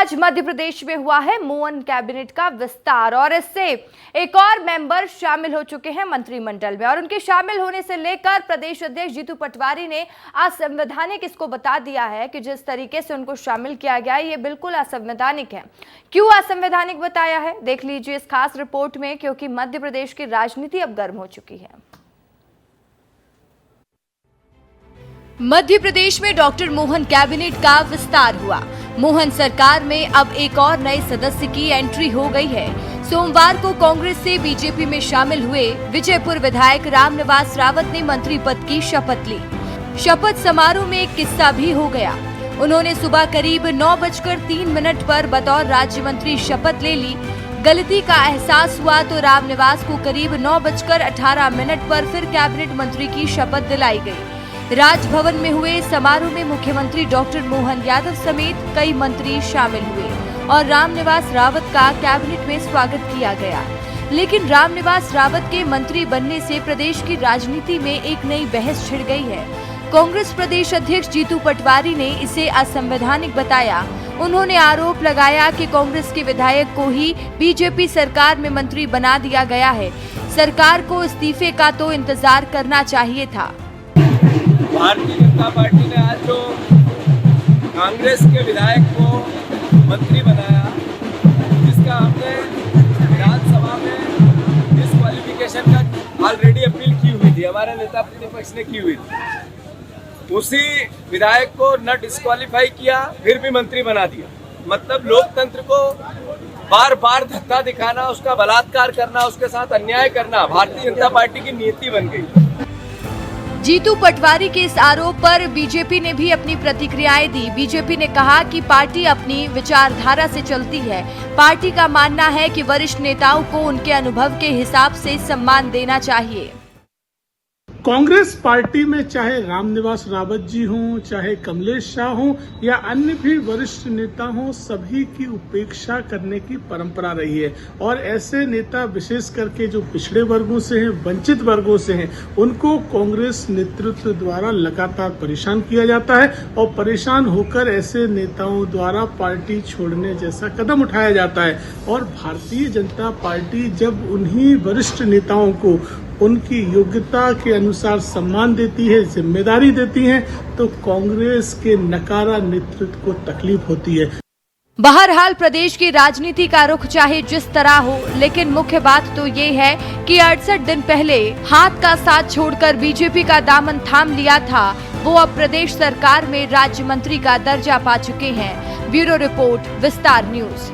आज मध्य प्रदेश में हुआ है मोहन कैबिनेट का विस्तार और इससे एक और मेंबर शामिल हो चुके हैं मंत्रिमंडल में। और उनके शामिल होने से लेकर प्रदेश अध्यक्ष जीतू पटवारी ने असंवैधानिक इसको बता दिया है कि जिस तरीके से उनको शामिल किया गया है ये बिल्कुल असंवैधानिक है। क्यों असंवैधानिक बताया है, देख लीजिए इस खास रिपोर्ट में, क्योंकि मध्य प्रदेश की राजनीति अब गर्म हो चुकी है। मध्य प्रदेश में डॉक्टर मोहन कैबिनेट का विस्तार हुआ। मोहन सरकार में अब एक और नए सदस्य की एंट्री हो गई है। सोमवार को कांग्रेस से बीजेपी में शामिल हुए विजयपुर विधायक रामनिवास रावत ने मंत्री पद की शपथ ली। शपथ समारोह में एक किस्सा भी हो गया। उन्होंने सुबह करीब 9:03 पर बतौर राज्य मंत्री शपथ ले ली। गलती का एहसास हुआ तो रामनिवास को करीब 9:18 पर फिर कैबिनेट मंत्री की शपथ दिलाई गई। राजभवन में हुए समारोह में मुख्यमंत्री डॉक्टर मोहन यादव समेत कई मंत्री शामिल हुए और रामनिवास रावत का कैबिनेट में स्वागत किया गया। लेकिन रामनिवास रावत के मंत्री बनने से प्रदेश की राजनीति में एक नई बहस छिड़ गई है। कांग्रेस प्रदेश अध्यक्ष जीतू पटवारी ने इसे असंवैधानिक बताया। उन्होंने आरोप लगाया कि कांग्रेस के विधायक को ही बीजेपी सरकार में मंत्री बना दिया गया है। सरकार को इस्तीफे का तो इंतजार करना चाहिए था। भारतीय जनता पार्टी ने आज जो कांग्रेस के विधायक को मंत्री बनाया, जिसका हमने विधानसभा में डिस्क्वालिफिकेशन का ऑलरेडी अपील की हुई थी, हमारे नेता प्रतिपक्ष ने की हुई थी, उसी विधायक को न डिस्क्वालीफाई किया फिर भी मंत्री बना दिया। मतलब लोकतंत्र को बार बार धक्का दिखाना, उसका बलात्कार करना, उसके साथ अन्याय करना भारतीय जनता पार्टी की नीति बन गई। जीतू पटवारी के इस आरोप पर बीजेपी ने भी अपनी प्रतिक्रियाएं दी। बीजेपी ने कहा कि पार्टी अपनी विचारधारा से चलती है। पार्टी का मानना है कि वरिष्ठ नेताओं को उनके अनुभव के हिसाब से सम्मान देना चाहिए। कांग्रेस पार्टी में चाहे रामनिवास रावत जी हों, चाहे कमलेश शाह हों या अन्य भी वरिष्ठ नेता हों, सभी की उपेक्षा करने की परंपरा रही है। और ऐसे नेता विशेष करके जो पिछड़े वर्गों से हैं, वंचित वर्गों से हैं, उनको कांग्रेस नेतृत्व द्वारा लगातार परेशान किया जाता है और परेशान होकर ऐसे नेताओं द्वारा पार्टी छोड़ने जैसा कदम उठाया जाता है। और भारतीय जनता पार्टी जब उन्हीं वरिष्ठ नेताओं को उनकी योग्यता के अनुसार सम्मान देती है, जिम्मेदारी देती है, तो कांग्रेस के नकारा नेतृत्व को तकलीफ होती है। बहरहाल प्रदेश की राजनीति का रुख चाहे जिस तरह हो, लेकिन मुख्य बात तो ये है कि 68 दिन पहले हाथ का साथ छोड़कर बीजेपी का दामन थाम लिया था, वो अब प्रदेश सरकार में राज्य मंत्री का दर्जा पा चुके हैं। ब्यूरो रिपोर्ट, विस्तार न्यूज।